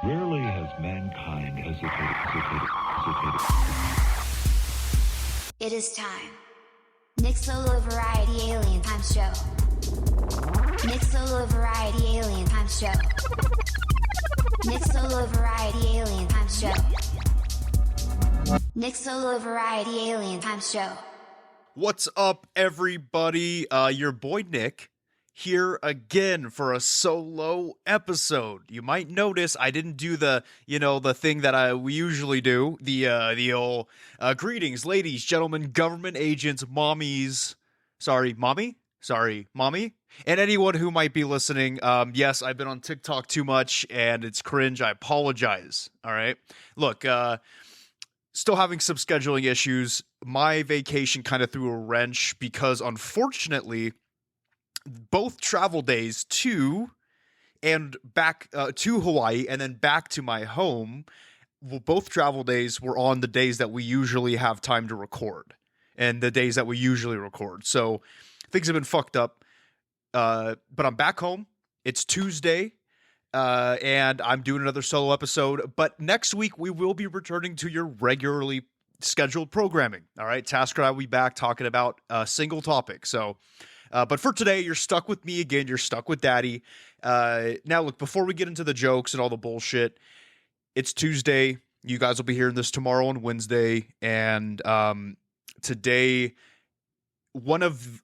Rarely has mankind hesitated. It is time. Nick Solo Variety Alien Time Show. Nick Solo Variety Alien Time Show. Nick Solo Variety Alien Time Show. Nick Solo Variety Alien Time Show. What's up, everybody? Your boy Nick here again for a solo episode. You might notice I didn't do the thing that we usually do. The old greetings, ladies, gentlemen, government agents, mommies. Mommy, and anyone who might be listening. Yes, I've been on TikTok too much, and it's cringe. I apologize. All right, look. Still having some scheduling issues. My vacation kind of threw a wrench because, unfortunately, both travel days to and back to Hawaii and then back to my home, both travel days were on the days that we usually have time to record and the days that we usually record. So things have been fucked up. But I'm back home. It's Tuesday. And I'm doing another solo episode, but next week we will be returning to your regularly scheduled programming. All right, Tasker and I will be back talking about a single topic. So, but for today, you're stuck with me again. You're stuck with Daddy. Now, look, before we get into the jokes and all the bullshit, it's Tuesday. You guys will be hearing this tomorrow on Wednesday, and today, one of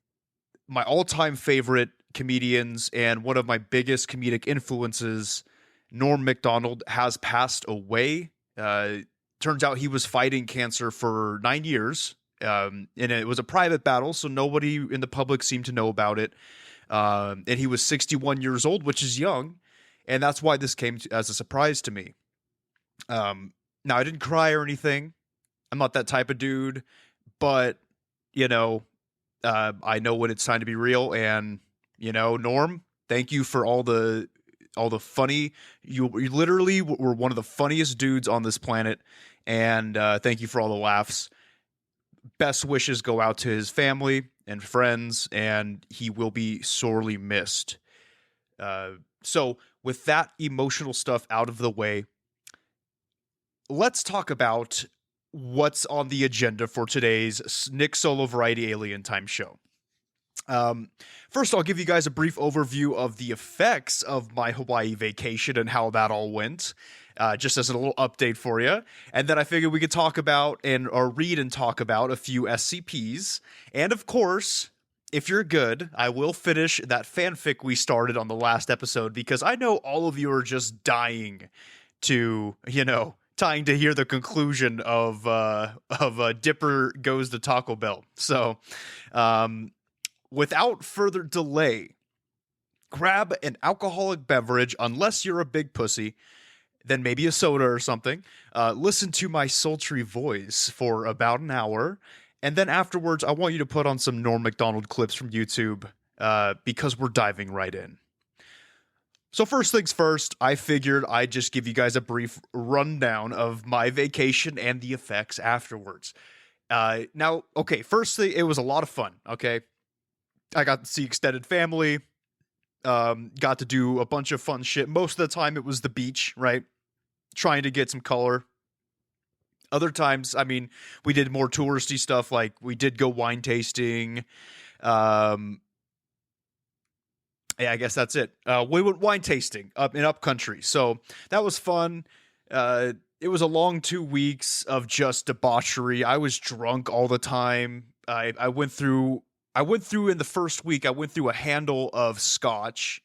my all-time favorite comedians and one of my biggest comedic influences, Norm Macdonald, has passed away. Turns out he was fighting cancer for 9 years, and it was a private battle, so nobody in the public seemed to know about it. And he was 61 years old, which is young, and that's why this came as a surprise to me. Now, I didn't cry or anything. I'm not that type of dude, but, I know when it's time to be real, and Norm, thank you for all the funny. You literally were one of the funniest dudes on this planet, and thank you for all the laughs. Best wishes go out to his family and friends, and he will be sorely missed. So with that emotional stuff out of the way, let's talk about what's on the agenda for today's Nick Solo Variety Alien Time show. First, I'll give you guys a brief overview of the effects of my Hawaii vacation and how that all went, just as a little update for you. And then I figured we could talk about or read and talk about a few SCPs. And of course, if you're good, I will finish that fanfic we started on the last episode, because I know all of you are just dying to, dying to hear the conclusion of Dipper Goes to Taco Bell. So, without further delay, grab an alcoholic beverage, unless you're a big pussy, then maybe a soda or something. Listen to my sultry voice for about an hour, and then afterwards, I want you to put on some Norm Macdonald clips from YouTube, because we're diving right in. So first things first, I figured I'd just give you guys a brief rundown of my vacation and the effects afterwards. Now, okay, first thing, it was a lot of fun, okay? I got to see extended family, got to do a bunch of fun shit. Most of the time it was the beach, right? Trying to get some color. Other times, we did more touristy stuff, like we did go wine tasting. Yeah, I guess that's it. We went wine tasting in upcountry, so that was fun. It was a long 2 weeks of just debauchery. I was drunk all the time. I went through in the first week, I went through a handle of scotch,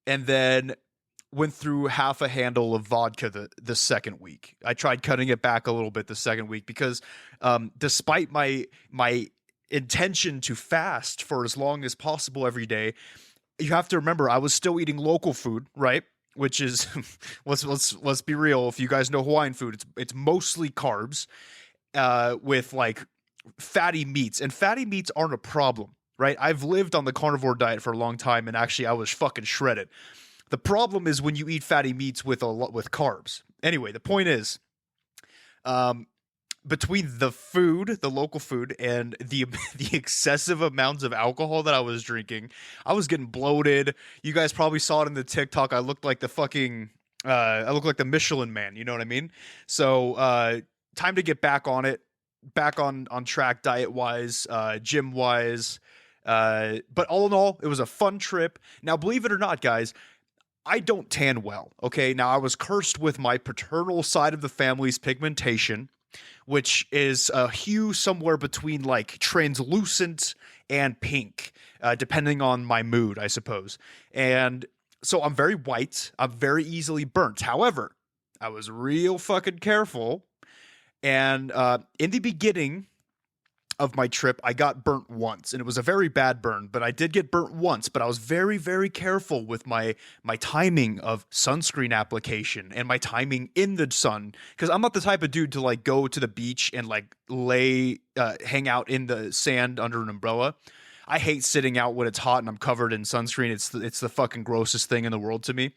and then went through half a handle of vodka the second week. I tried cutting it back a little bit the second week because despite my intention to fast for as long as possible every day, you have to remember I was still eating local food, right? Which is, let's be real. If you guys know Hawaiian food, it's mostly carbs with like fatty meats, and fatty meats aren't a problem, right? I've lived on the carnivore diet for a long time, and actually I was fucking shredded. The problem is when you eat fatty meats with carbs. Anyway, the point is, between the food, the local food, and the excessive amounts of alcohol that I was drinking, I was getting bloated. You guys probably saw it in the TikTok. I looked like the fucking I look like the Michelin Man, you know what I mean? So time to get back on it, back on track diet wise, gym wise. But all in all, it was a fun trip. Now, believe it or not, guys, I don't tan well. Okay, now I was cursed with my paternal side of the family's pigmentation, which is a hue somewhere between like translucent and pink, depending on my mood, I suppose. And so I'm very white. I'm very easily burnt. However, I was real fucking careful. And in the beginning of my trip, I got burnt once, and it was a very bad burn, but I did get burnt once. But I was very, very careful with my timing of sunscreen application and my timing in the sun, because I'm not the type of dude to like go to the beach and like hang out in the sand under an umbrella. I hate sitting out when it's hot and I'm covered in sunscreen. It's the fucking grossest thing in the world to me,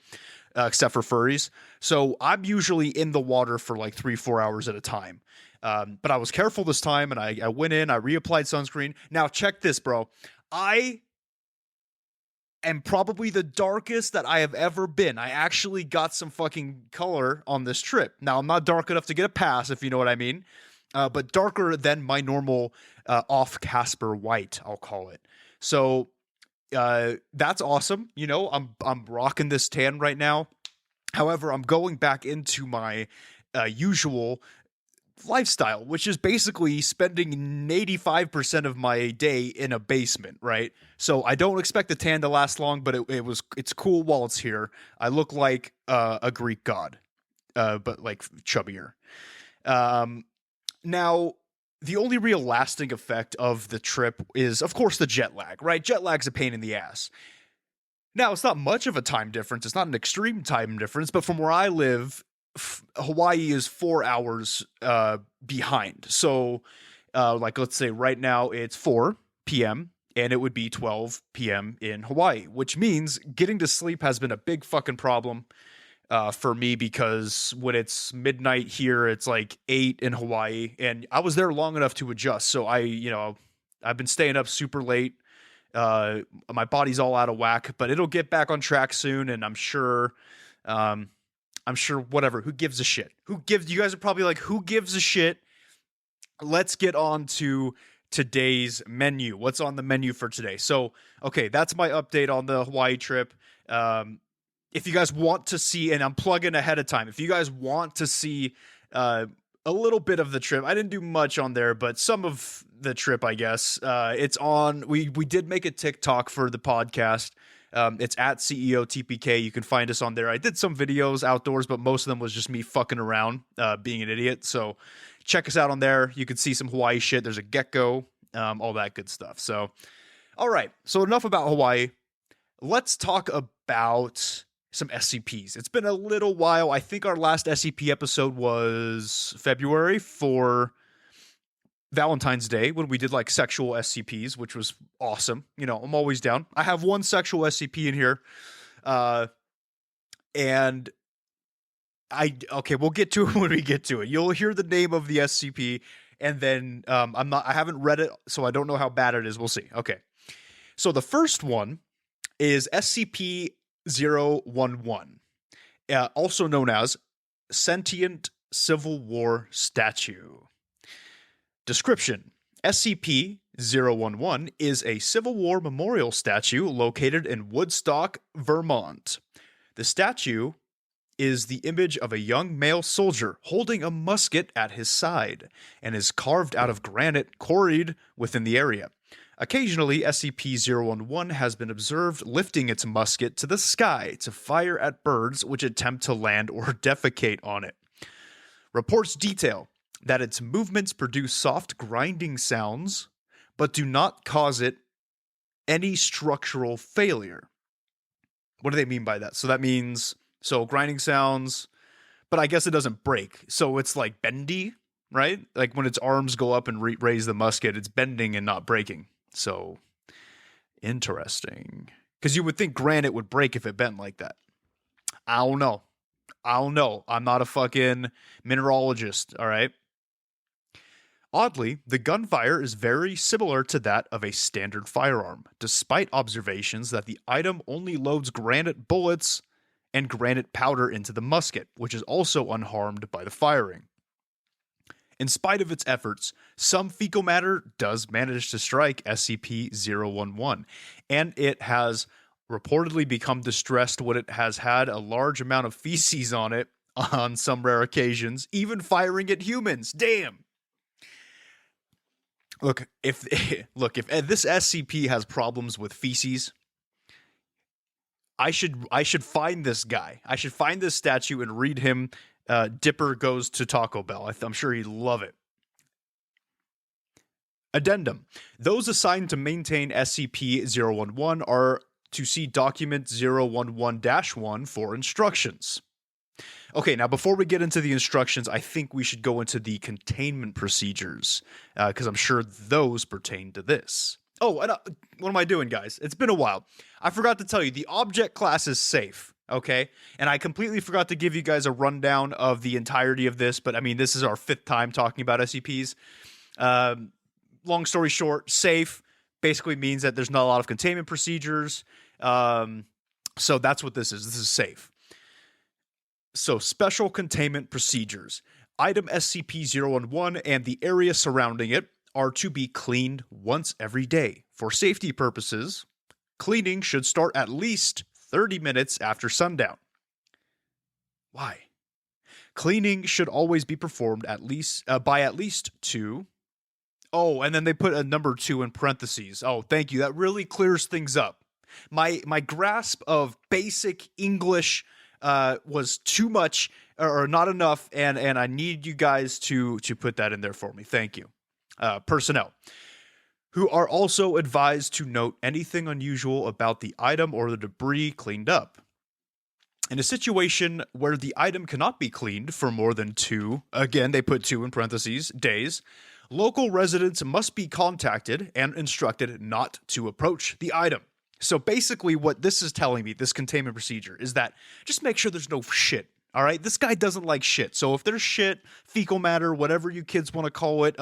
except for furries. So I'm usually in the water for like 3-4 hours at a time. But I was careful this time, and I went in, I reapplied sunscreen. Now check this, bro. I am probably the darkest that I have ever been. I actually got some fucking color on this trip. Now, I'm not dark enough to get a pass, if you know what I mean, but darker than my normal off Casper white, I'll call it. So that's awesome. You know, I'm rocking this tan right now. However, I'm going back into my usual lifestyle, which is basically spending 85% of my day in a basement, right? So I don't expect the tan to last long, but it's cool while it's here. I look like a Greek god, but like chubbier. Now, the only real lasting effect of the trip is, of course, the jet lag, right? Jet lag's a pain in the ass. Now, it's not much of a time difference. It's not an extreme time difference, but from where I live, Hawaii is 4 hours behind. So, like, let's say right now it's 4 p.m. and it would be 12 p.m. in Hawaii, which means getting to sleep has been a big fucking problem for me, because when it's midnight here, it's like 8 in Hawaii, and I was there long enough to adjust. So I've been staying up super late. My body's all out of whack, but it'll get back on track soon, and I'm sure whatever, who gives a shit? You guys are probably like, who gives a shit? Let's get on to today's menu. What's on the menu for today? So, okay, that's my update on the Hawaii trip. If you guys want to see, and I'm plugging ahead of time, if you guys want to see a little bit of the trip, I didn't do much on there, but some of the trip, I guess, it's on, we did make a TikTok for the podcast. It's at CEO TPK. You can find us on there. I did some videos outdoors, but most of them was just me fucking around, being an idiot. So check us out on there. You can see some Hawaii shit. There's a gecko, all that good stuff. So, all right. So enough about Hawaii. Let's talk about some SCPs. It's been a little while. I think our last SCP episode was February for Valentine's Day, when we did like sexual SCPs, which was awesome. You know, I'm always down. I have one sexual SCP in here. And we'll get to it when we get to it. You'll hear the name of the SCP, and then I haven't read it, so I don't know how bad it is. We'll see. Okay. So the first one is SCP-011, also known as Sentient Civil War Statue. Description: SCP-011 is a Civil War memorial statue located in Woodstock, Vermont. The statue is the image of a young male soldier holding a musket at his side and is carved out of granite quarried within the area. Occasionally, SCP-011 has been observed lifting its musket to the sky to fire at birds which attempt to land or defecate on it. Reports detail that its movements produce soft grinding sounds, but do not cause it any structural failure. What do they mean by that? So that means, grinding sounds, but I guess it doesn't break. So it's like bendy, right? Like when its arms go up and raise the musket, it's bending and not breaking. So interesting. Because you would think granite would break if it bent like that. I don't know. I'm not a fucking mineralogist, all right? Oddly, the gunfire is very similar to that of a standard firearm, despite observations that the item only loads granite bullets and granite powder into the musket, which is also unharmed by the firing. In spite of its efforts, some fecal matter does manage to strike SCP-011, and it has reportedly become distressed when it has had a large amount of feces on it on some rare occasions, even firing at humans. Damn! Look, if this SCP has problems with feces, I should find this guy. I should find this statue and read him Dipper Goes to Taco Bell. I'm sure he'd love it. Addendum. Those assigned to maintain SCP-011 are to see document 011-1 for instructions. Okay, now before we get into the instructions, I think we should go into the containment procedures, because I'm sure those pertain to this. Oh, and what am I doing, guys? It's been a while. I forgot to tell you, the object class is safe, okay? And I completely forgot to give you guys a rundown of the entirety of this, but I mean, this is our 5th time talking about SCPs. Long story short, safe basically means that there's not a lot of containment procedures. So that's what this is. This is safe. So, special containment procedures. Item SCP-011 and the area surrounding it are to be cleaned once every day. For safety purposes, cleaning should start at least 30 minutes after sundown. Why? Cleaning should always be performed by at least 2. Oh, and then they put a number 2 in parentheses. Oh, thank you. That really clears things up. My grasp of basic English was too much or not enough, and I need you guys to put that in there for me. Thank you. Personnel, who are also advised to note anything unusual about the item or the debris cleaned up. In a situation where the item cannot be cleaned for more than 2, again, they put 2 in parentheses, days, local residents must be contacted and instructed not to approach the item. So basically what this is telling me, this containment procedure, is that just make sure there's no shit, all right? This guy doesn't like shit. So if there's shit, fecal matter, whatever you kids want to call it,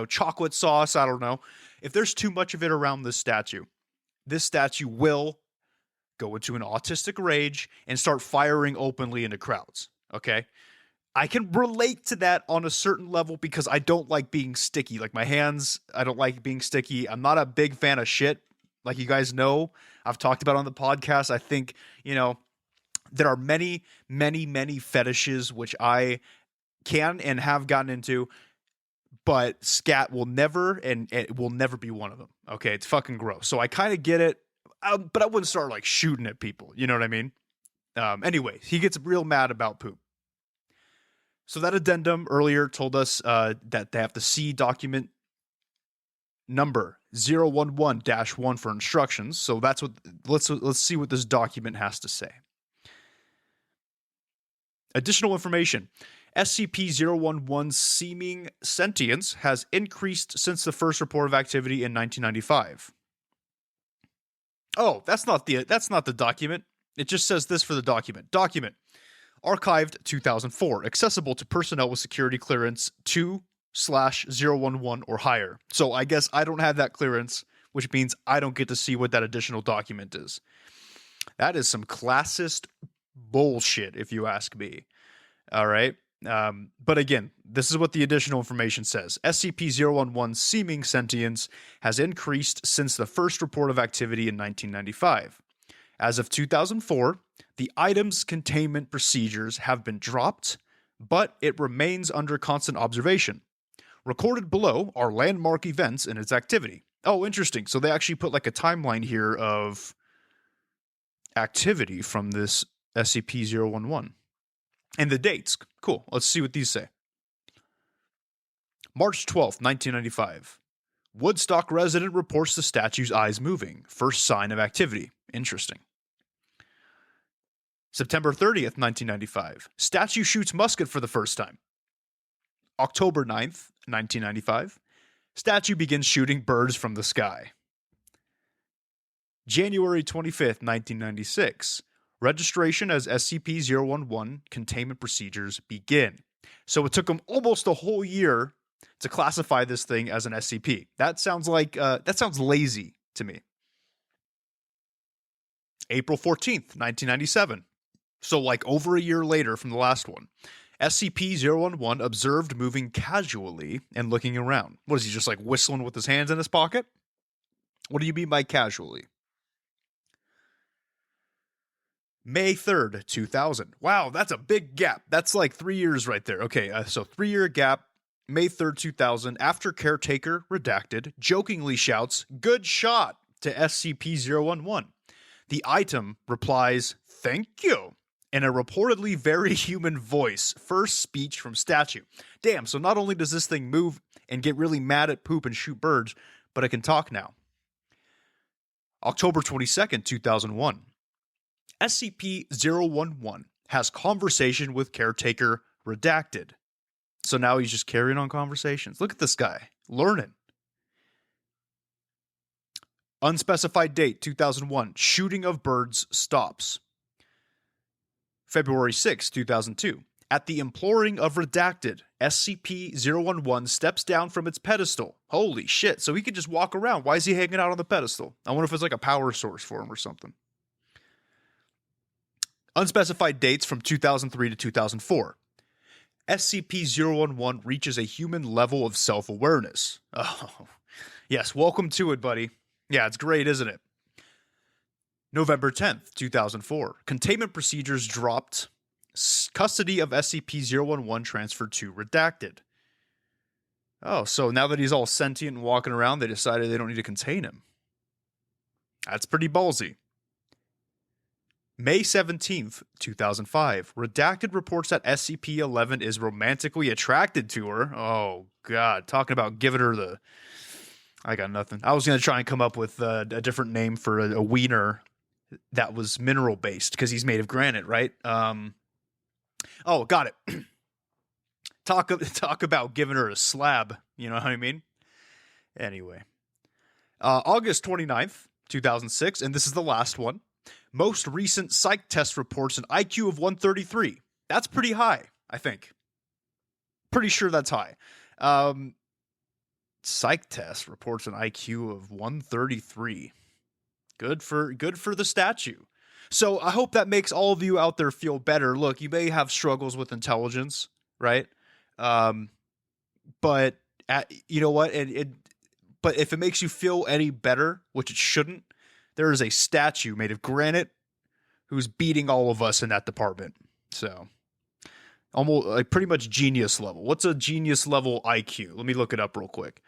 chocolate sauce, I don't know. If there's too much of it around this statue will go into an autistic rage and start firing openly into crowds, okay? I can relate to that on a certain level because I don't like being sticky. Like my hands, I don't like being sticky. I'm not a big fan of shit. Like you guys know, I've talked about on the podcast. I think, there are many, many, many fetishes which I can and have gotten into, but scat will never, and it will never be one of them. Okay, it's fucking gross. So I kind of get it, but I wouldn't start like shooting at people. You know what I mean? Anyway, he gets real mad about poop. So that addendum earlier told us that they have to see document number 011-1 for instructions. So that's what let's see what this document has to say. Additional information. SCP-011's seeming sentience has increased since the first report of activity in 1995. Oh, that's not the document. It just says this for the document. Document. Archived 2004. Accessible to personnel with security clearance 2/011 or higher. So I guess I don't have that clearance, which means I don't get to see what that additional document is. That is some classist bullshit, if you ask me. All right. But again, this is what the additional information says. SCP-011's seeming sentience has increased since the first report of activity in 1995. As of 2004, the item's containment procedures have been dropped, but it remains under constant observation. Recorded below are landmark events in its activity. Oh, interesting. So they actually put like a timeline here of activity from this SCP-011. And the dates. Cool. Let's see what these say. March 12th, 1995. Woodstock resident reports the statue's eyes moving. First sign of activity. Interesting. September 30th, 1995. Statue shoots musket for the first time. October 9th, 1995. Statue begins shooting birds from the sky. January 25th, 1996. Registration as SCP-011 containment procedures begin. So it took them almost a whole year to classify this thing as an SCP. That sounds lazy to me. April 14th, 1997. So like over a year later from the last one, SCP-011 observed moving casually and looking around. What is he, just like whistling with his hands in his pocket? What do you mean by casually? May 3rd, 2000. Wow, that's a big gap. That's like 3 years right there. Okay, so 3-year gap, May 3rd, 2000. After caretaker, redacted, jokingly shouts, "Good shot," to SCP-011. The item replies, "Thank you," in a reportedly very human voice. First speech from statue. Damn, so not only does this thing move and get really mad at poop and shoot birds, but it can talk now. October 22nd, 2001. SCP-011 has conversation with caretaker, redacted. So now he's just carrying on conversations. Look at this guy, learning. Unspecified date, 2001. Shooting of birds stops. February 6, 2002. At the imploring of redacted, SCP-011 steps down from its pedestal. Holy shit, so he could just walk around. Why is he hanging out on the pedestal? I wonder if it's like a power source for him or something. Unspecified dates from 2003 to 2004. SCP-011 reaches a human level of self-awareness. Oh, yes, welcome to it, buddy. Yeah, it's great, isn't it? November 10th, 2004. Containment procedures dropped. Custody of SCP-011 transferred to redacted. Oh, so now that he's all sentient and walking around, they decided they don't need to contain him. That's pretty ballsy. May 17th, 2005. Redacted reports that SCP-11 is romantically attracted to her. Oh, God. Talking about giving her the... I got nothing. I was going to try and come up with a different name for a wiener that was mineral-based, because he's made of granite, right? Oh, got it. Talk about giving her a slab. You know what I mean? Anyway. August 29th, 2006, and this is the last one. Most recent psych test reports an IQ of 133. That's pretty high, I think. Pretty sure that's high. Psych test reports an IQ of 133. Good for the statue. So I hope that makes all of you out there feel better. Look, you may have struggles with intelligence, right? But you know what? But if it makes you feel any better, which it shouldn't, there is a statue made of granite who's beating all of us in that department. So, almost like pretty much genius level. What's a genius level IQ? Let me look it up real quick.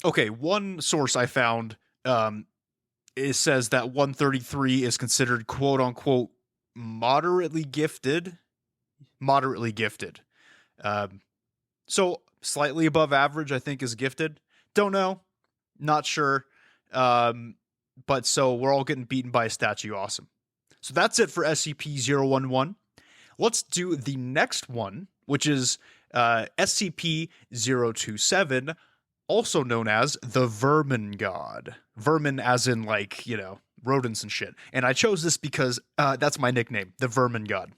Okay, one source I found it says that 133 is considered quote unquote moderately gifted. Moderately gifted. So slightly above average, I think, is gifted. Don't know. Not sure. But so we're all getting beaten by a statue. Awesome. So that's it for SCP-011. Let's do the next one, which is SCP-027, also known as the Vermin God. Vermin as in, like, you know, rodents and shit. And I chose this because that's my nickname, the Vermin God.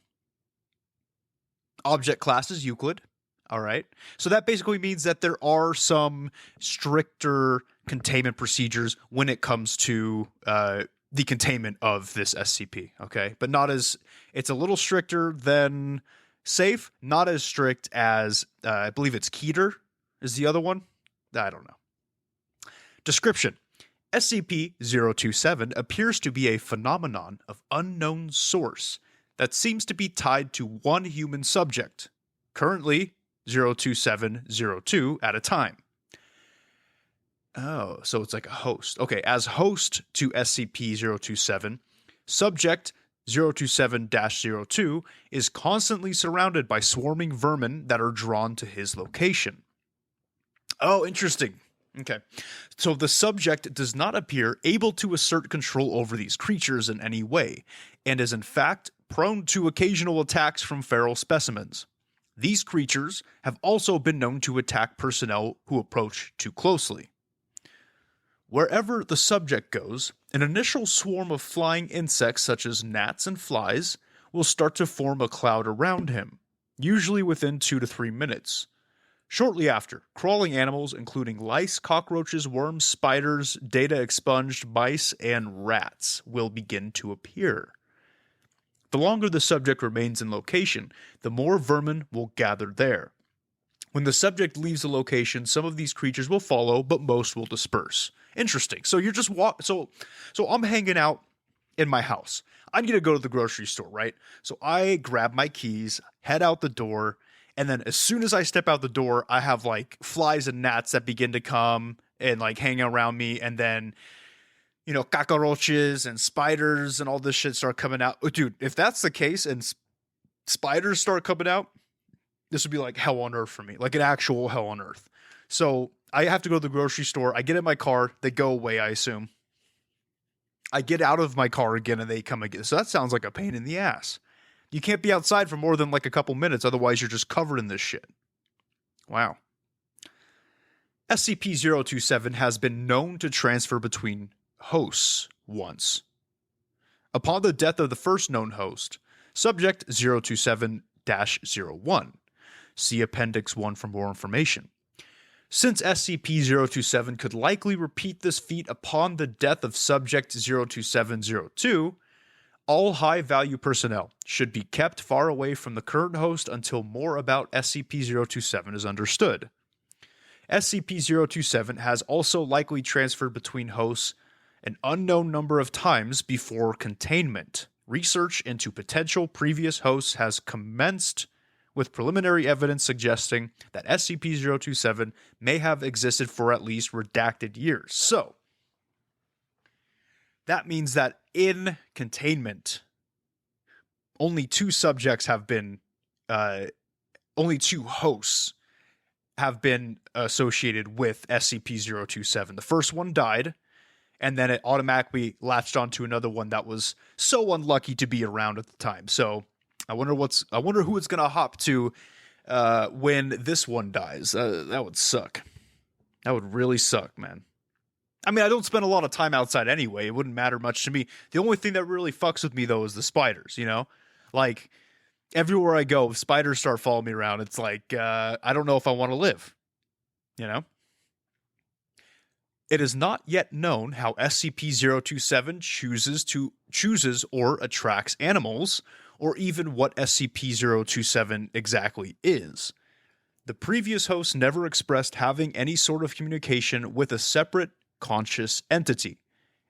Object class is Euclid. All right. So that basically means that there are some stricter containment procedures when it comes to the containment of this SCP. Okay. But not as, it's a little stricter than safe, not as strict as, I believe it's Keter is the other one. I don't know. Description. SCP-027 appears to be a phenomenon of unknown source that seems to be tied to one human subject, currently 02702 at a time. Oh, so it's like a host. Okay, as host to SCP-027, subject 027-02 is constantly surrounded by swarming vermin that are drawn to his location. Oh, interesting. Okay. So the subject does not appear able to assert control over these creatures in any way, and is in fact prone to occasional attacks from feral specimens. These creatures have also been known to attack personnel who approach too closely. Wherever the subject goes, an initial swarm of flying insects such as gnats and flies will start to form a cloud around him, usually within 2 to 3 minutes. Shortly after, crawling animals including lice, cockroaches, worms, spiders, data expunged mice, and rats will begin to appear. The longer the subject remains in location, the more vermin will gather there. When the subject leaves the location, some of these creatures will follow, but most will disperse. Interesting. So you're just so I'm hanging out in my house. I need to go to the grocery store, right? So I grab my keys, head out the door, and then as soon as I step out the door, I have like flies and gnats that begin to come and like hang around me, and then cockroaches and spiders and all this shit start coming out. Oh, dude, if that's the case and spiders start coming out, this would be like hell on earth for me, like an actual hell on earth. So I have to go to the grocery store. I get in my car. They go away, I assume. I get out of my car again and they come again. So that sounds like a pain in the ass. You can't be outside for more than like a couple minutes. Otherwise, you're just covered in this shit. Wow. SCP-027 has been known to transfer between hosts once. Upon the death of the first known host, Subject 027-01. See Appendix 1 for more information. Since SCP-027 could likely repeat this feat upon the death of Subject 027-02, all high-value personnel should be kept far away from the current host until more about SCP-027 is understood. SCP-027 has also likely transferred between hosts an unknown number of times before containment. Research into potential previous hosts has commenced, with preliminary evidence suggesting that SCP-027 may have existed for at least redacted years. So, that means that in containment, only two hosts have been associated with SCP-027. The first one died, and then it automatically latched onto another one that was so unlucky to be around at the time. So, I wonder who it's gonna hop to when this one dies. That would suck. That would really suck, man. I mean, I don't spend a lot of time outside anyway. It wouldn't matter much to me. The only thing that really fucks with me though is the spiders. Like everywhere I go, if spiders start following me around, it's like I don't know if I want to live. It is not yet known how SCP-027 chooses or attracts animals, or even what SCP-027 exactly is. The previous host never expressed having any sort of communication with a separate conscious entity.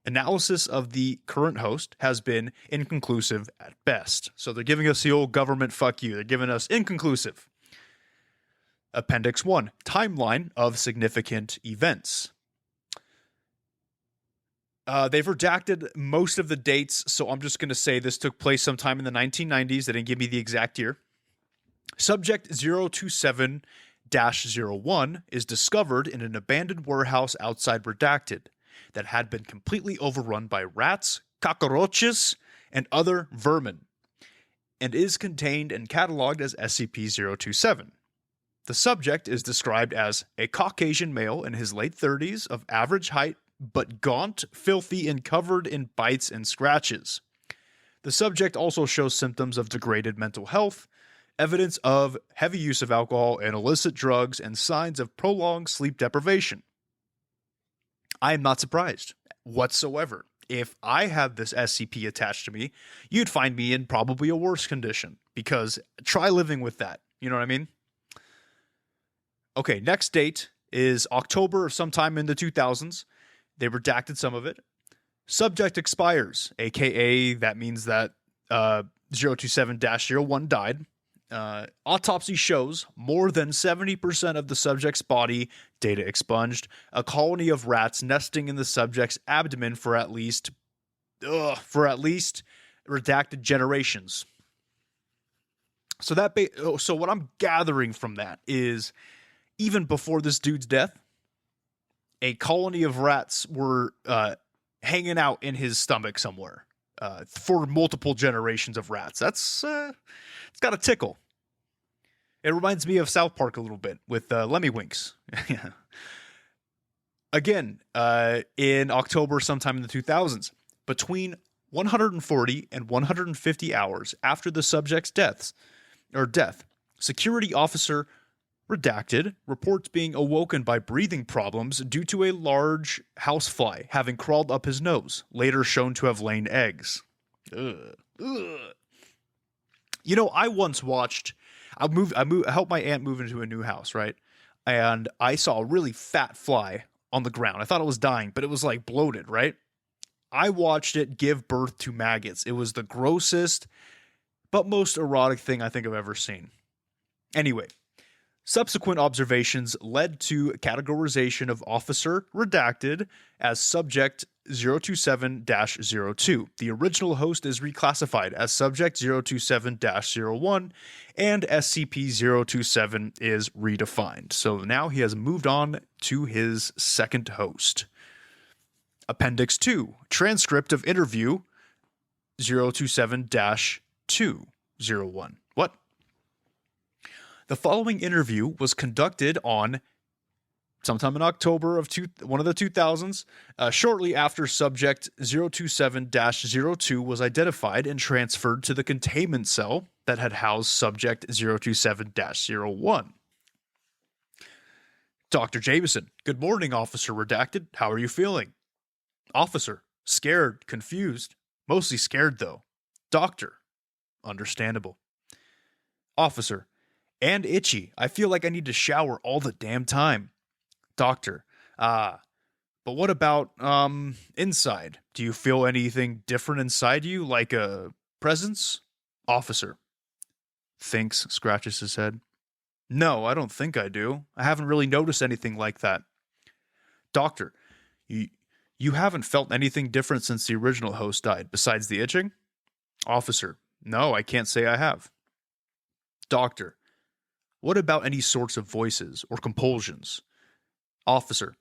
Analysis of the current host has been inconclusive at best. So they're giving us the old government fuck you. They're giving us inconclusive. Appendix 1. Timeline of significant events. They've redacted most of the dates, so I'm just going to say this took place sometime in the 1990s. They didn't give me the exact year. Subject 027-01 is discovered in an abandoned warehouse outside Redacted that had been completely overrun by rats, cockroaches, and other vermin, and is contained and cataloged as SCP-027. The subject is described as a Caucasian male in his late 30s of average height, but gaunt, filthy, and covered in bites and scratches. The subject also shows symptoms of degraded mental health, evidence of heavy use of alcohol and illicit drugs, and signs of prolonged sleep deprivation. I am not surprised whatsoever. If I had this SCP attached to me, you'd find me in probably a worse condition, because try living with that. You know what I mean? Okay, next date is October or sometime in the 2000s. They redacted some of it. Subject expires, aka that means that 027-01 died. Autopsy shows more than 70% of the subject's body, data expunged, a colony of rats nesting in the subject's abdomen for at least redacted generations. So so what I'm gathering from that is, even before this dude's death, a colony of rats were hanging out in his stomach somewhere for multiple generations of rats. It's got a tickle. It reminds me of South Park a little bit with Lemmy-Winks. Again, in October, sometime in the 2000s, between 140 and 150 hours after the subject's death, security officer Redacted reports being awoken by breathing problems due to a large housefly having crawled up his nose, later shown to have laid eggs. Ugh. You know, I once watched. I helped my aunt move into a new house, right? And I saw a really fat fly on the ground. I thought it was dying, but it was like bloated, right? I watched it give birth to maggots. It was the grossest, but most erotic thing I think I've ever seen. Anyway, subsequent observations led to categorization of Officer Redacted as Subject 027-02. The original host is reclassified as Subject 027-01, and SCP-027 is redefined. So now he has moved on to his second host. Appendix 2, Transcript of Interview 027-201. What? The following interview was conducted on sometime in October of one of the 2000s, shortly after Subject 027-02 was identified and transferred to the containment cell that had housed Subject 027-01. Dr. Jameson, good morning, Officer Redacted. How are you feeling? Officer, scared, confused. Mostly scared, though. Doctor, understandable. Officer, and itchy. I feel like I need to shower all the damn time. Doctor, but what about, inside? Do you feel anything different inside you, like a presence? Officer, thinks, scratches his head. No, I don't think I do. I haven't really noticed anything like that. Doctor, you haven't felt anything different since the original host died, besides the itching? Officer, no, I can't say I have. Doctor, what about any sorts of voices or compulsions? Officer,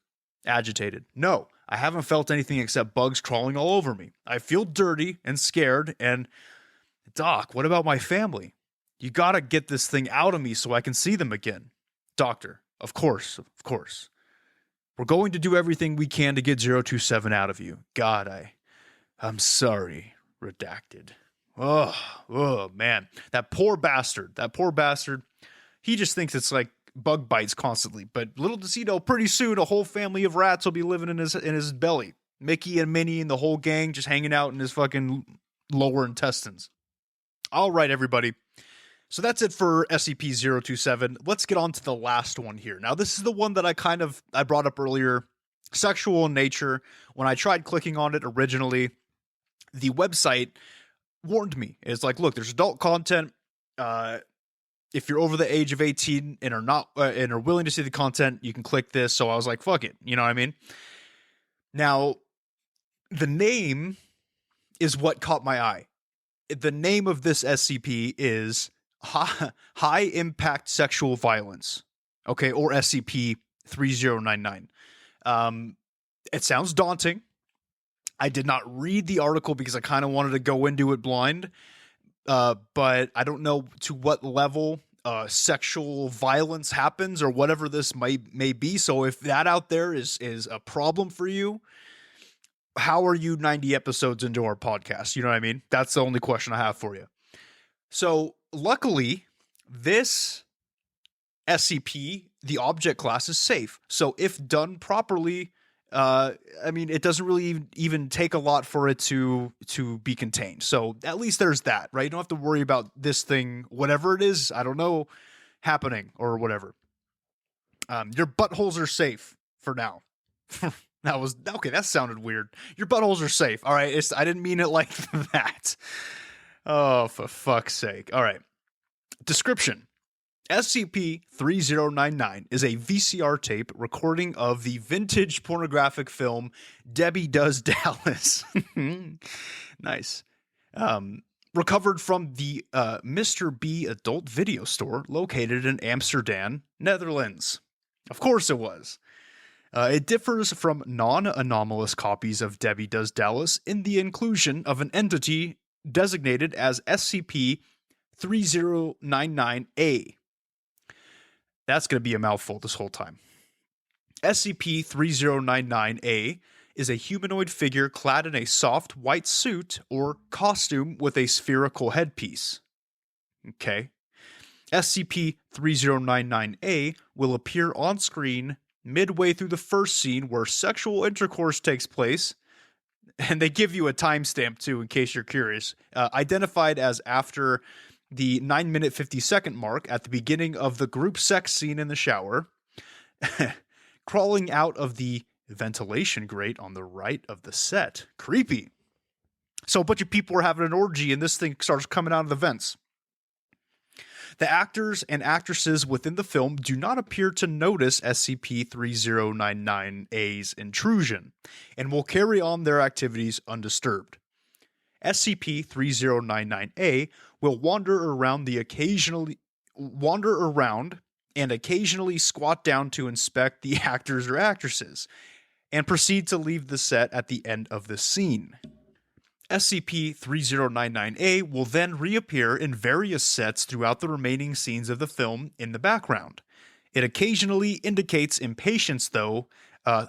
agitated. No, I haven't felt anything except bugs crawling all over me. I feel dirty and scared, and... Doc, what about my family? You gotta get this thing out of me so I can see them again. Doctor, of course. We're going to do everything we can to get 027 out of you. God, I'm sorry. Redacted. Oh, man. That poor bastard. He just thinks it's like bug bites constantly. But little does he know, pretty soon a whole family of rats will be living in his belly. Mickey and Minnie and the whole gang just hanging out in his fucking lower intestines. All right, everybody. So that's it for SCP-027. Let's get on to the last one here. Now, this is the one that I brought up earlier. Sexual in nature. When I tried clicking on it originally, the website warned me. It's like, look, there's adult content. If you're over the age of 18 and are willing to see the content, you can click this. So I was like, fuck it. You know what I mean? Now, the name is what caught my eye. The name of this SCP is High Impact Sexual Violence, okay, or SCP-3099. It sounds daunting. I did not read the article because I kind of wanted to go into it blind, but I don't know to what level sexual violence happens or whatever this may be. So if that out there is a problem for you, how are you 90 episodes into our podcast? You know what I mean? That's the only question I have for you. So luckily, this SCP, the object class, is safe. So if done properly, it doesn't really even take a lot for it to be contained. So at least there's that, right? You don't have to worry about this thing, whatever it is, I don't know, happening or whatever. Your buttholes are safe for now. That was okay. That sounded weird. Your buttholes are safe. All right. I didn't mean it like that. Oh, for fuck's sake. All right. Description. SCP-3099 is a VCR tape recording of the vintage pornographic film Debbie Does Dallas. Nice. Recovered from the Mr. B adult video store located in Amsterdam, Netherlands. Of course it was. It differs from non-anomalous copies of Debbie Does Dallas in the inclusion of an entity designated as SCP-3099-A. That's going to be a mouthful this whole time. SCP-3099-A is a humanoid figure clad in a soft white suit or costume with a spherical headpiece. Okay. SCP-3099-A will appear on screen midway through the first scene where sexual intercourse takes place, and they give you a timestamp too in case you're curious, identified as after the 9-minute 50-second mark at the beginning of the group sex scene in the shower, crawling out of the ventilation grate on the right of the set. Creepy. So a bunch of people are having an orgy and this thing starts coming out of the vents. The actors and actresses within the film do not appear to notice SCP-3099-A's intrusion and will carry on their activities undisturbed. SCP-3099-A will wander around and occasionally squat down to inspect the actors or actresses, and proceed to leave the set at the end of the scene. SCP-3099-A will then reappear in various sets throughout the remaining scenes of the film in the background. It occasionally indicates impatience, though. I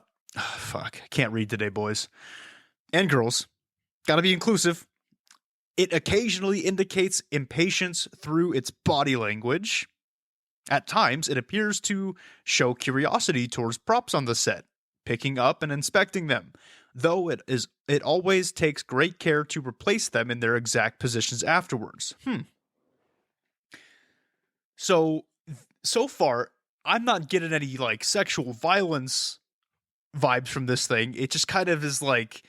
can't read today, boys and girls. Gotta be inclusive. It occasionally indicates impatience through its body language. At times, it appears to show curiosity towards props on the set, picking up and inspecting them, though it always takes great care to replace them in their exact positions afterwards. So far, I'm not getting any like sexual violence vibes from this thing. It just kind of is like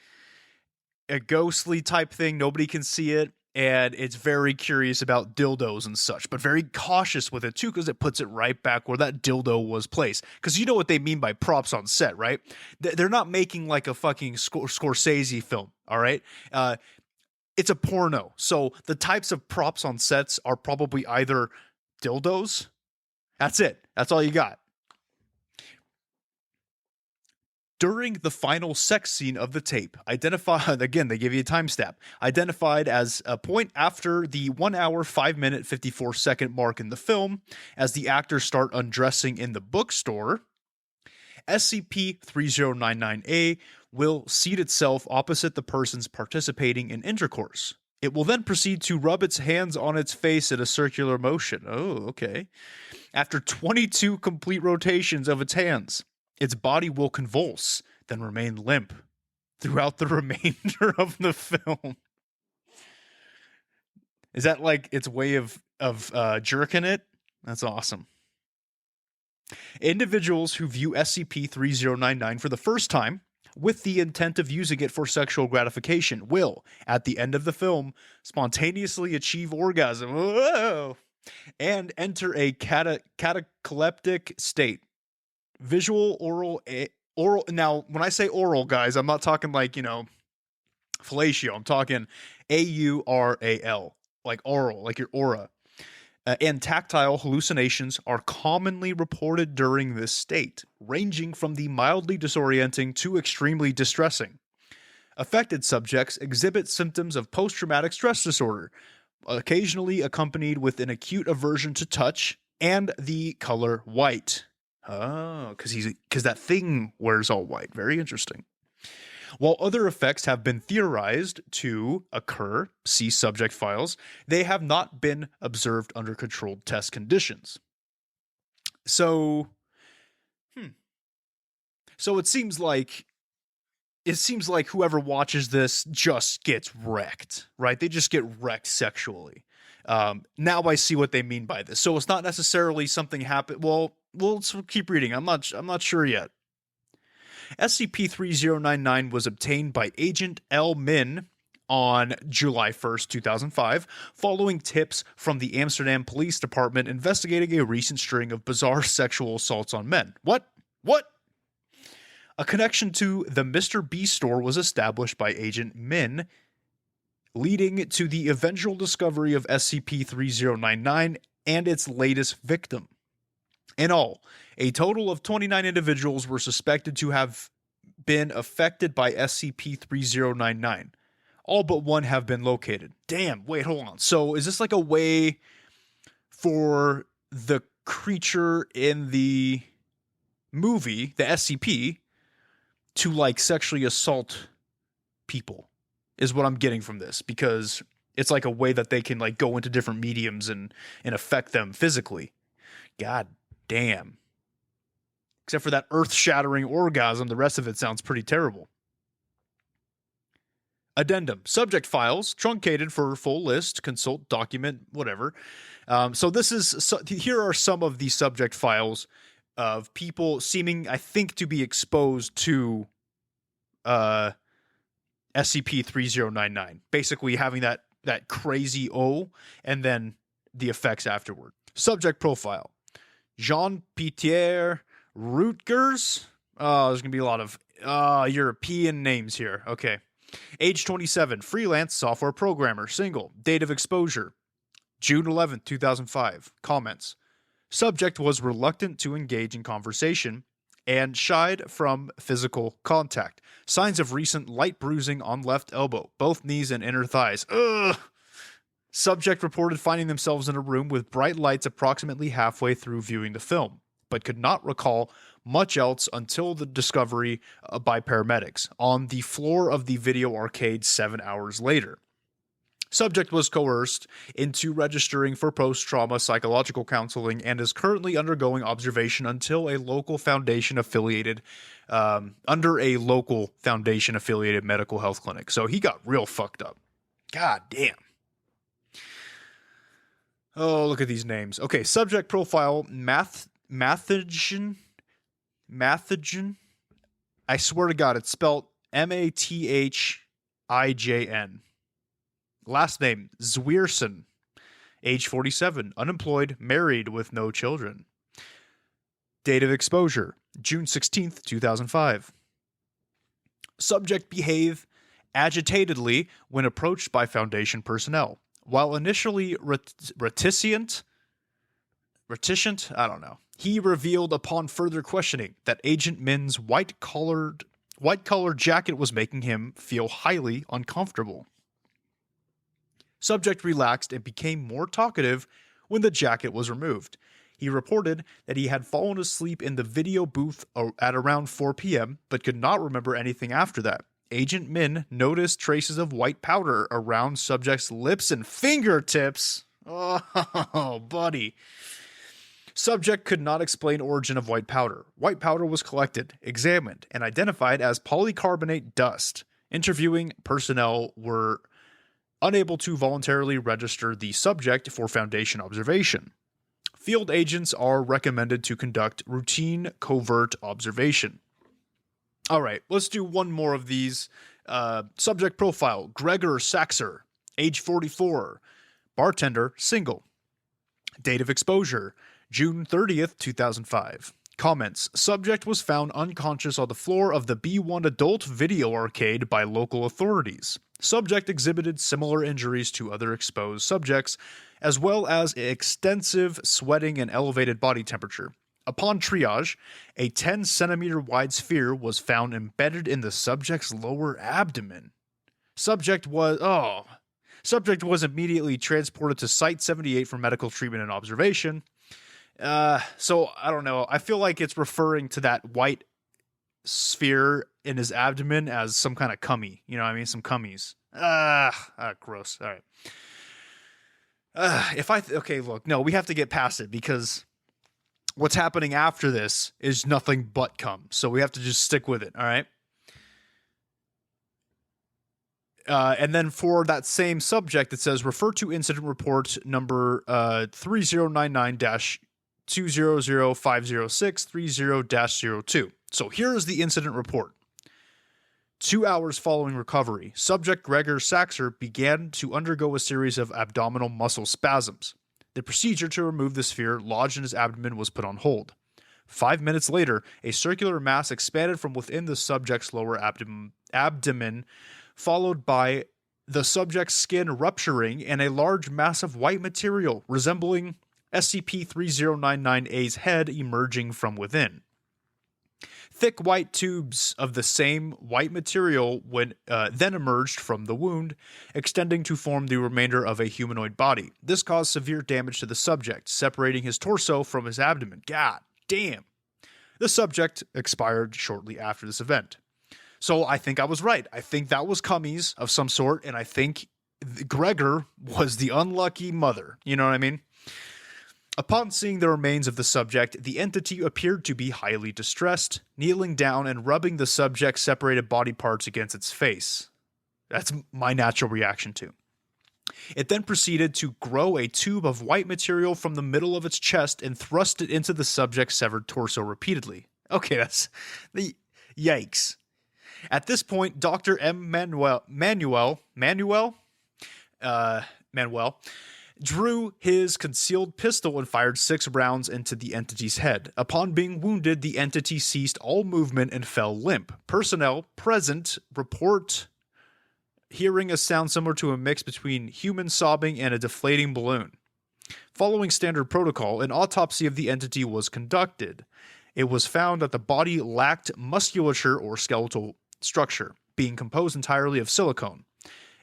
a ghostly type thing. Nobody can see it. And it's very curious about dildos and such, but very cautious with it too, because it puts it right back where that dildo was placed. Because you know what they mean by props on set, right? They're not making like a fucking Scorsese film, all right? It's a porno. So the types of props on sets are probably either dildos. That's it. That's all you got. During the final sex scene of the tape, identified, again, they give you a timestamp, identified as a point after the 1 hour, 5 minute, 54 second mark in the film, as the actors start undressing in the bookstore, SCP-3099-A will seat itself opposite the persons participating in intercourse. It will then proceed to rub its hands on its face in a circular motion. Oh, okay. After 22 complete rotations of its hands, its body will convulse, then remain limp throughout the remainder of the film. Is that like its way of jerking it? That's awesome. Individuals who view SCP-3099 for the first time with the intent of using it for sexual gratification will, at the end of the film, spontaneously achieve orgasm. Whoa! And enter a catacleptic state. Visual, oral. Now, when I say oral, guys, I'm not talking like, fellatio. I'm talking AURAL, like oral, like your aura. And tactile hallucinations are commonly reported during this state, ranging from the mildly disorienting to extremely distressing. Affected subjects exhibit symptoms of post-traumatic stress disorder, occasionally accompanied with an acute aversion to touch and the color white. Oh, because that thing wears all white. Very interesting. While other effects have been theorized to occur, see subject files, they have not been observed under controlled test conditions. So it seems like whoever watches this just gets wrecked, right? They just get wrecked sexually. Now I see what they mean by this. So it's not necessarily something happened. Well, let's keep reading. I'm not sure yet. SCP-3099 was obtained by Agent L. Min on July 1st, 2005, following tips from the Amsterdam Police Department investigating a recent string of bizarre sexual assaults on men. What? A connection to the Mr. B store was established by Agent Min, leading to the eventual discovery of SCP-3099 and its latest victim. In all, a total of 29 individuals were suspected to have been affected by SCP-3099. All but one have been located. Damn, wait, hold on. So is this like a way for the creature in the movie, the SCP, to like sexually assault people? Is what I'm getting from this, because it's like a way that they can like go into different mediums and affect them physically. God damn. Except for that earth-shattering orgasm, the rest of it sounds pretty terrible. Addendum. Subject files, truncated for full list, consult, document, whatever. Here are some of the subject files of people seeming, I think, to be exposed to SCP-3099. Basically having that crazy O and then the effects afterward. Subject profile. Jean-Pierre Rutgers. Oh, there's going to be a lot of European names here. Okay. Age 27, freelance software programmer, single. Date of exposure, June 11th, 2005. Comments. Subject was reluctant to engage in conversation and shied from physical contact. Signs of recent light bruising on left elbow, both knees and inner thighs. Ugh. Subject reported finding themselves in a room with bright lights approximately halfway through viewing the film, but could not recall much else until the discovery by paramedics on the floor of the video arcade 7 hours later. Subject was coerced into registering for post-trauma psychological counseling and is currently undergoing observation under a local foundation affiliated medical health clinic. So he got real fucked up. God damn. Oh, look at these names. Okay, subject profile, Mathajan. I swear to God, it's spelled Mathijin. Last name, Zwierson. Age 47, unemployed, married with no children. Date of exposure, June 16th, 2005. Subject behave agitatedly when approached by Foundation personnel. While initially reticent, I don't know. He revealed upon further questioning that Agent Min's white-collar jacket was making him feel highly uncomfortable. Subject relaxed and became more talkative when the jacket was removed. He reported that he had fallen asleep in the video booth at around 4 p.m., but could not remember anything after that. Agent Min noticed traces of white powder around subject's lips and fingertips. Oh, buddy. Subject could not explain origin of white powder. White powder was collected, examined, and identified as polycarbonate dust. Interviewing personnel were unable to voluntarily register the subject for Foundation observation. Field agents are recommended to conduct routine covert observation. All right, let's do one more of these. Subject profile, Gregor Saxer, age 44, bartender, single. Date of exposure, June 30th, 2005. Comments. Subject was found unconscious on the floor of the B1 adult video arcade by local authorities. Subject exhibited similar injuries to other exposed subjects, as well as extensive sweating and elevated body temperature. Upon triage, a 10-centimeter wide sphere was found embedded in the subject's lower abdomen. Subject was immediately transported to Site 78 for medical treatment and observation. So, I don't know. I feel like it's referring to that white sphere in his abdomen as some kind of cummy. You know what I mean? Some cummies. Gross. All right. Okay, look. No, we have to get past it because what's happening after this is nothing but cum. So we have to just stick with it. All right. And then for that same subject, it says refer to incident report number 3099-20050630-02. So here is the incident report. 2 hours following recovery, subject Gregor Saxer began to undergo a series of abdominal muscle spasms. The procedure to remove the sphere lodged in his abdomen was put on hold. 5 minutes later, a circular mass expanded from within the subject's lower abdomen, followed by the subject's skin rupturing and a large mass of white material resembling SCP-3099-A's head emerging from within. Thick white tubes of the same white material then emerged from the wound, extending to form the remainder of a humanoid body. This caused severe damage to the subject, separating his torso from his abdomen. God damn. The subject expired shortly after this event. So I think I was right. I think that was cummies of some sort, and I think Gregor was the unlucky mother. You know what I mean? Upon seeing the remains of the subject, the entity appeared to be highly distressed, kneeling down and rubbing the subject's separated body parts against its face. That's my natural reaction to. It then proceeded to grow a tube of white material from the middle of its chest and thrust it into the subject's severed torso repeatedly. Okay, that's the yikes. At this point, Dr. M. Manuel drew his concealed pistol and fired 6 rounds into the entity's head. Upon being wounded, the entity ceased all movement and fell limp. Personnel present report hearing a sound similar to a mix between human sobbing and a deflating balloon. Following standard protocol, an autopsy of the entity was conducted. It was found that the body lacked musculature or skeletal structure, being composed entirely of silicone.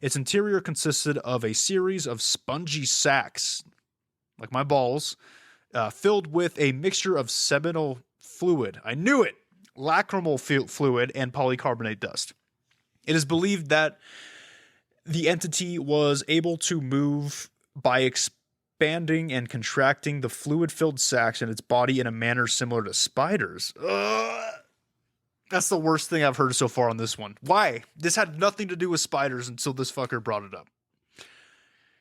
Its interior consisted of a series of spongy sacs, like my balls, filled with a mixture of seminal fluid. I knew it! Lacrimal fluid and polycarbonate dust. It is believed that the entity was able to move by expanding and contracting the fluid-filled sacs in its body in a manner similar to spiders. That's the worst thing I've heard so far on this one. Why? This had nothing to do with spiders until this fucker brought it up.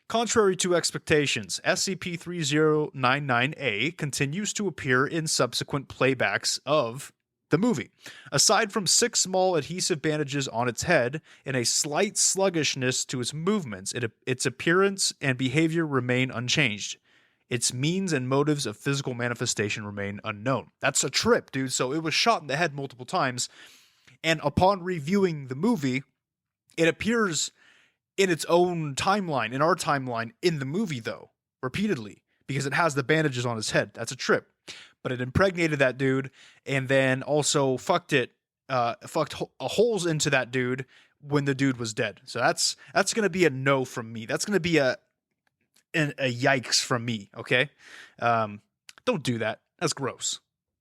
Contrary to expectations, SCP-3099-A continues to appear in subsequent playbacks of the movie. Aside from 6 small adhesive bandages on its head and a slight sluggishness to its movements, its appearance and behavior remain unchanged. Its means and motives of physical manifestation remain unknown. That's a trip, dude. So it was shot in the head multiple times, and upon reviewing the movie, it appears in its own timeline, in our timeline, in the movie, though, repeatedly, because it has the bandages on its head. That's a trip. But it impregnated that dude, and then also fucked holes into that dude when the dude was dead. So that's gonna be a no from me. That's gonna be a yikes from me. Okay, don't do that. That's gross.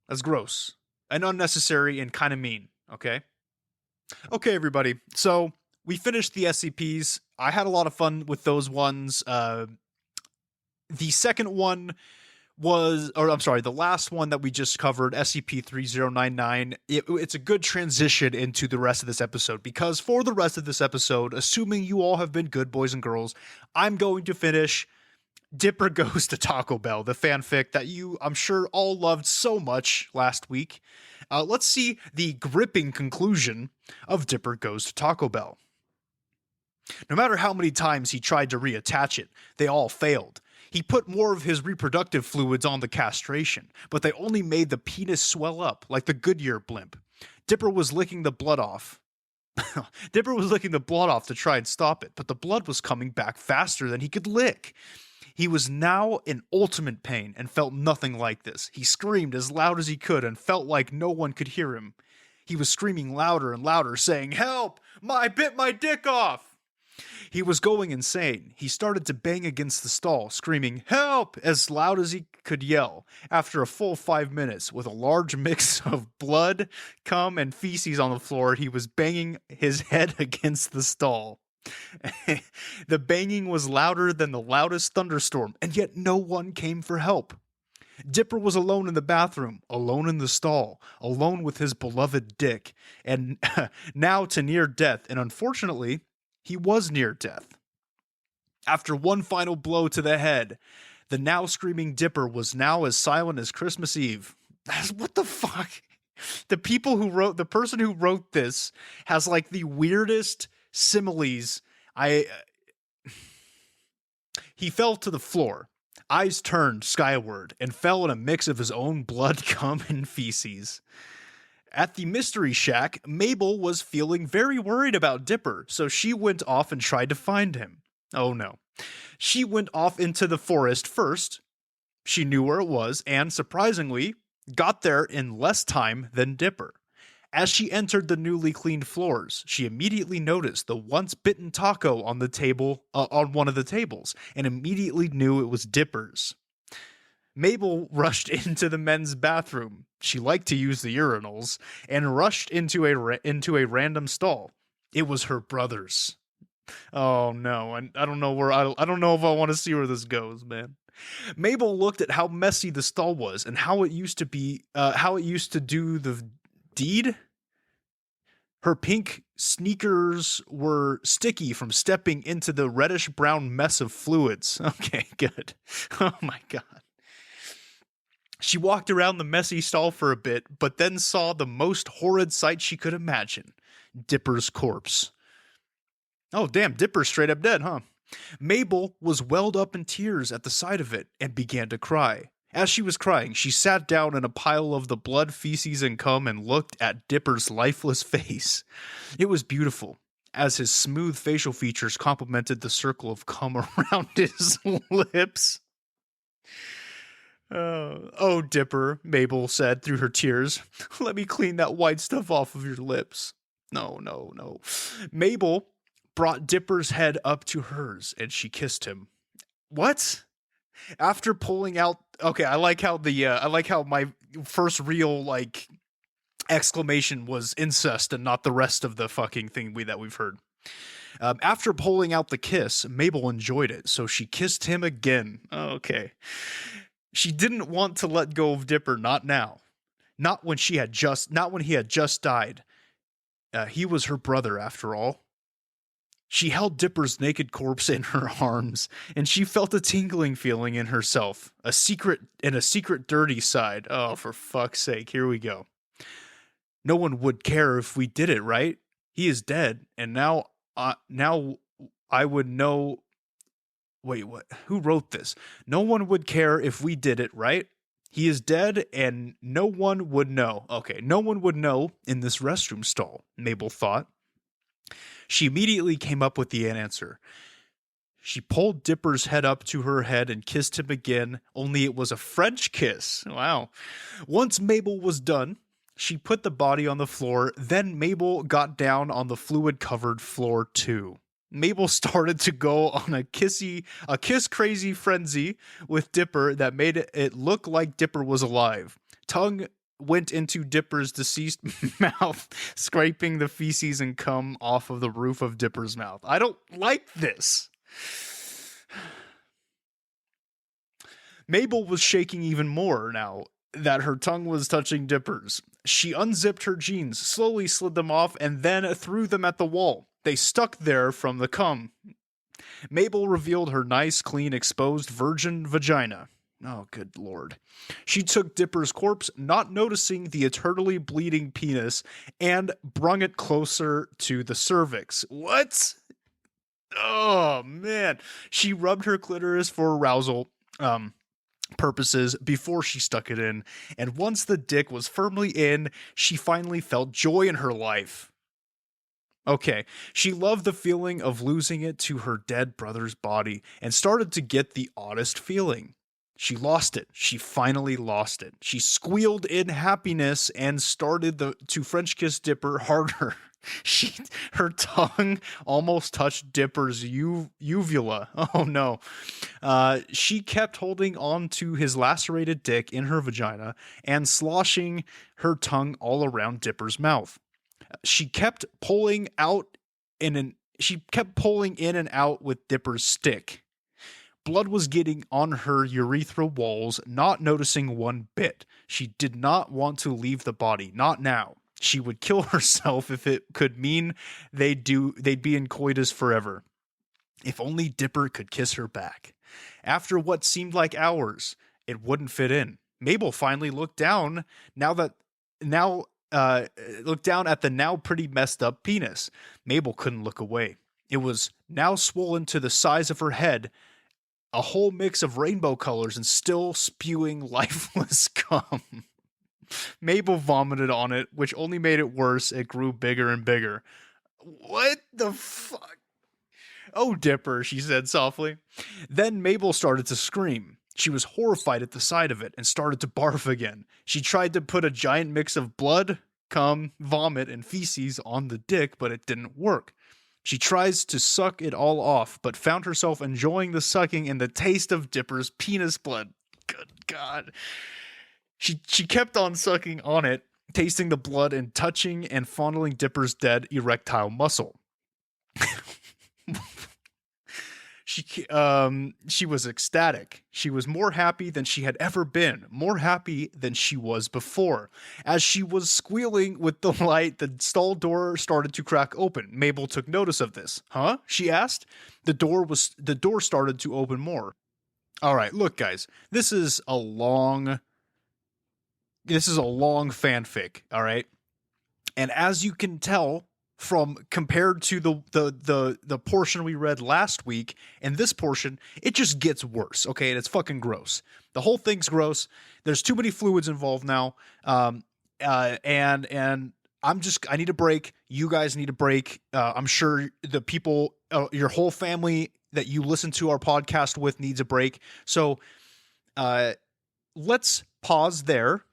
That's gross and unnecessary and kind of mean. Okay, everybody. So we finished the SCPs. I had a lot of fun with those ones. The second one the last one that we just covered, SCP-3099, it's a good transition into the rest of this episode, because for the rest of this episode, assuming you all have been good boys and girls, I'm going to finish Dipper Goes to Taco Bell, the fanfic that you, I'm sure, all loved so much last week. Let's see the gripping conclusion of Dipper Goes to Taco Bell. No matter how many times he tried to reattach it, they all failed. He put more of his reproductive fluids on the castration, but they only made the penis swell up like the Goodyear blimp. Dipper was licking the blood off. Dipper was licking the blood off to try and stop it, but the blood was coming back faster than he could lick. He was now in ultimate pain and felt nothing like this. He screamed as loud as he could and felt like no one could hear him. He was screaming louder and louder, saying, "Help! I bit my dick off!" He was going insane. He started to bang against the stall, screaming, "Help!" as loud as he could yell. After a full 5 minutes, with a large mix of blood, cum, and feces on the floor, he was banging his head against the stall. The banging was louder than the loudest thunderstorm, and yet no one came for help. Dipper was alone in the bathroom, alone in the stall, alone with his beloved dick, and now to near death, and unfortunately, he was near death. After one final blow to the head, the now screaming Dipper was now as silent as Christmas Eve. What the fuck? The person who wrote this has like the weirdest similes. He fell to the floor, eyes turned skyward, and fell in a mix of his own blood, cum, and feces. At the Mystery Shack, Mabel was feeling very worried about Dipper, so she went off and tried to find him. Oh no. She went off into the forest first. She knew where it was, and surprisingly, got there in less time than Dipper. As she entered the newly cleaned floors, she immediately noticed the once bitten taco on the table, on one of the tables, and immediately knew it was Dipper's. Mabel rushed into the men's bathroom. She liked to use the urinals, and rushed into a random stall. It was her brother's. Oh no, I don't know I don't know if I want to see where this goes, man. Mabel looked at how messy the stall was and how it used to do the deed. Her pink sneakers were sticky from stepping into the reddish-brown mess of fluids. Okay, good. Oh my god. She walked around the messy stall for a bit, but then saw the most horrid sight she could imagine. Dipper's corpse. Oh, damn, Dipper's straight up dead, huh? Mabel was welled up in tears at the sight of it and began to cry. As she was crying, she sat down in a pile of the blood, feces, and cum and looked at Dipper's lifeless face. It was beautiful, as his smooth facial features complemented the circle of cum around his lips. Oh, Dipper, Mabel said through her tears. Let me clean that white stuff off of your lips. No. Mabel brought Dipper's head up to hers, and she kissed him. What? After pulling out... Okay, I like how my first real, exclamation was incest and not the rest of the fucking thing that we've heard. After pulling out the kiss, Mabel enjoyed it, so she kissed him again. Okay. She didn't want to let go of Dipper, not now. Not when he had just died. He was her brother, after all. She held Dipper's naked corpse in her arms, and she felt a tingling feeling in herself. A secret dirty side. Oh, for fuck's sake, here we go. No one would care if we did it, right? He is dead, and now I would know... Wait, what? Who wrote this? No one would care if we did it, right? He is dead, and no one would know. Okay, no one would know in this restroom stall, Mabel thought. She immediately came up with the answer. She pulled Dipper's head up to her head and kissed him again, only it was a French kiss. Wow. Once Mabel was done, she put the body on the floor, then Mabel got down on the fluid-covered floor too. Mabel started to go on a kiss-crazy frenzy with Dipper that made it look like Dipper was alive. Tongue went into Dipper's deceased mouth, scraping the feces and cum off of the roof of Dipper's mouth. I don't like this. Mabel was shaking even more now that her tongue was touching Dipper's. She unzipped her jeans, slowly slid them off, and then threw them at the wall. They stuck there from the cum. Mabel revealed her nice, clean, exposed virgin vagina. Oh, good lord. She took Dipper's corpse, not noticing the eternally bleeding penis, and brung it closer to the cervix. What? Oh, man. She rubbed her clitoris for arousal purposes before she stuck it in, and once the dick was firmly in, she finally felt joy in her life. Okay, she loved the feeling of losing it to her dead brother's body and started to get the oddest feeling. She lost it. She finally lost it. She squealed in happiness and started to French kiss Dipper harder. Her tongue almost touched Dipper's uvula. Oh no. She kept holding on to his lacerated dick in her vagina and sloshing her tongue all around Dipper's mouth. She kept pulling in and out with Dipper's stick. Blood was getting on her urethra walls, not noticing one bit. She did not want to leave the body, not now. She would kill herself if it could mean they'd be in coitus forever. If only Dipper could kiss her back. After what seemed like hours, it wouldn't fit in. Mabel finally looked down looked down at the now pretty messed up penis. Mabel couldn't look away. It was now swollen to the size of her head, a whole mix of rainbow colors and still spewing lifeless cum. Mabel vomited on it, which only made it worse. It grew bigger and bigger. What the fuck? Oh, Dipper, she said softly. Then Mabel started to scream. She was horrified at the sight of it and started to barf again. She tried to put a giant mix of blood, cum, vomit, and feces on the dick, but it didn't work. She tries to suck it all off, but found herself enjoying the sucking and the taste of Dipper's penis blood. Good God. She kept on sucking on it, tasting the blood and touching and fondling Dipper's dead erectile muscle. She was ecstatic. She was more happy than she had ever been, more happy than she was before. As she was squealing with delight, the stall door started to crack open. Mabel took notice of this. Huh? She asked. The door started to open more. All right, look, guys, this is a long fanfic. All right, and as you can tell from compared to the portion we read last week and this portion, it just gets worse. Okay, and it's fucking gross. The whole thing's gross. There's too many fluids involved now. And I need a break. You guys need a break. I'm sure the people, your whole family that you listen to our podcast with needs a break. So let's pause there.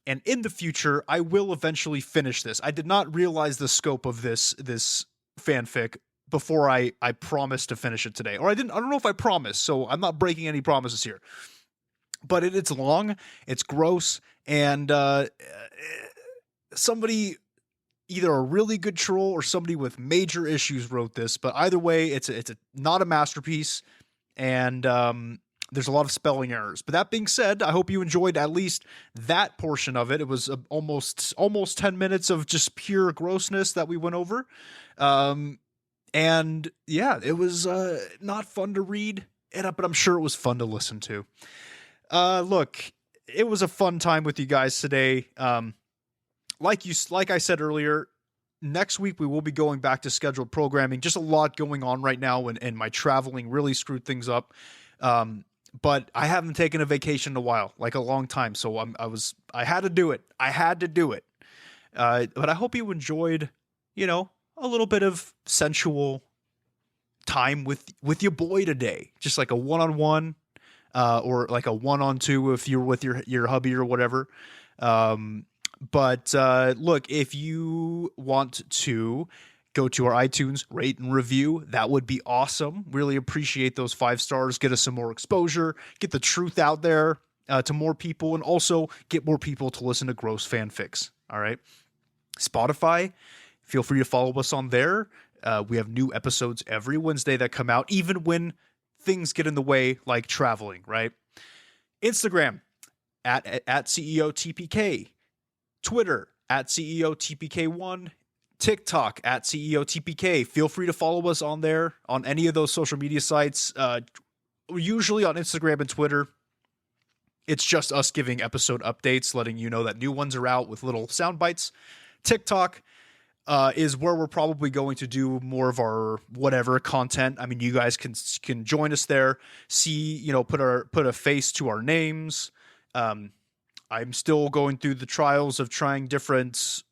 And in the future, I will eventually finish this. I did not realize the scope of this fanfic before I promised to finish it today. Or I don't know if I promised, so I'm not breaking any promises here. But it's long, it's gross, and somebody, either a really good troll or somebody with major issues wrote this. But either way, it's not a masterpiece, and there's a lot of spelling errors. But that being said, I hope you enjoyed at least that portion of it. It was almost 10 minutes of just pure grossness that we went over. And yeah, it was not fun to read, but I'm sure it was fun to listen to. Look, it was a fun time with you guys today. Like I said earlier, next week we will be going back to scheduled programming. Just a lot going on right now, and my traveling really screwed things up. But I haven't taken a vacation in a while, like a long time. So I had to do it. But I hope you enjoyed, a little bit of sensual time with your boy today. Just like a one-on-one, or like a one-on-two if you're with your hubby or whatever. But look, if you want to go to our iTunes, rate and review, that would be awesome. Really appreciate those 5 stars. Get us some more exposure, get the truth out there to more people, and also get more people to listen to gross fanfics. All right. Spotify, feel free to follow us on there. We have new episodes every Wednesday that come out, even when things get in the way, like traveling, right? Instagram, at CEOTPK. Twitter, at CEOTPK1. TikTok, at CEOTPK. Feel free to follow us on there, on any of those social media sites. Usually on Instagram and Twitter, it's just us giving episode updates, letting you know that new ones are out with little sound bites. TikTok is where we're probably going to do more of our whatever content. I mean, you guys can join us there, see, put a face to our names. I'm still going through the trials of trying different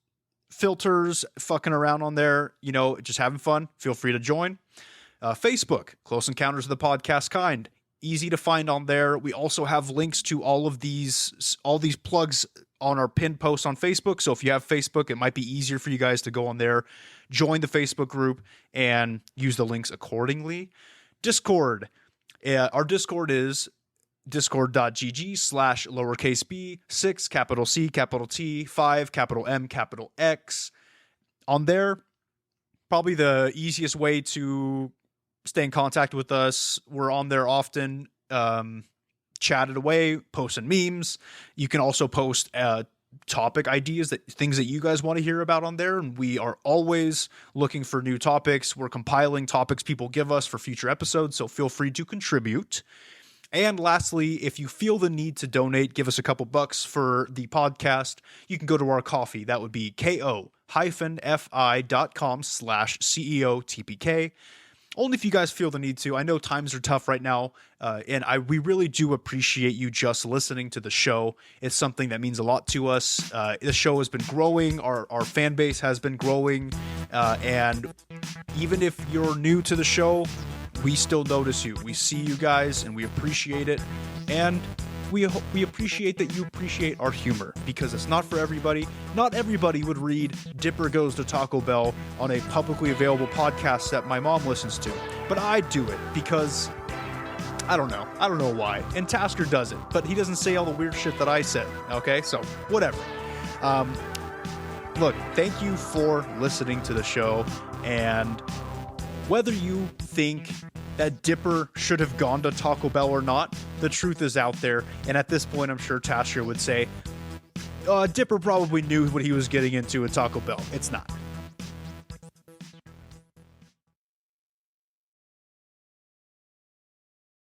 filters, fucking around on there, just having fun. Feel free to join. Facebook, Close Encounters of the Podcast Kind. Easy to find on there. We also have links to all these plugs on our pinned posts on Facebook. So if you have Facebook, it might be easier for you guys to go on there, join the Facebook group, and use the links accordingly. Discord. Our Discord is discord.gg/b 6 capital C capital T 5 capital M capital X. On there, probably the easiest way to stay in contact with us. We're on there often, chatted away, posting memes. You can also post topic ideas, things that you guys want to hear about on there, and we are always looking for new topics. We're compiling topics people give us for future episodes, so feel free to contribute. And lastly, if you feel the need to donate, give us a couple bucks for the podcast, you can go to our Ko-fi. That would be ko-fi.com/CEOTPK. Only if you guys feel the need to. I know times are tough right now, and we really do appreciate you just listening to the show. It's something that means a lot to us. The show has been growing. Our fan base has been growing. And even if you're new to the show, we still notice you. We see you guys, and we appreciate it. And we appreciate that you appreciate our humor, because it's not for everybody. Not everybody would read Dipper Goes to Taco Bell on a publicly available podcast that my mom listens to. But I do it because I don't know why. And Tasker does it, but he doesn't say all the weird shit that I said. Okay, so whatever. Look, thank you for listening to the show, and whether you think that Dipper should have gone to Taco Bell or not. The truth is out there, and at this point, I'm sure Tasher would say, Dipper probably knew what he was getting into at Taco Bell. It's not.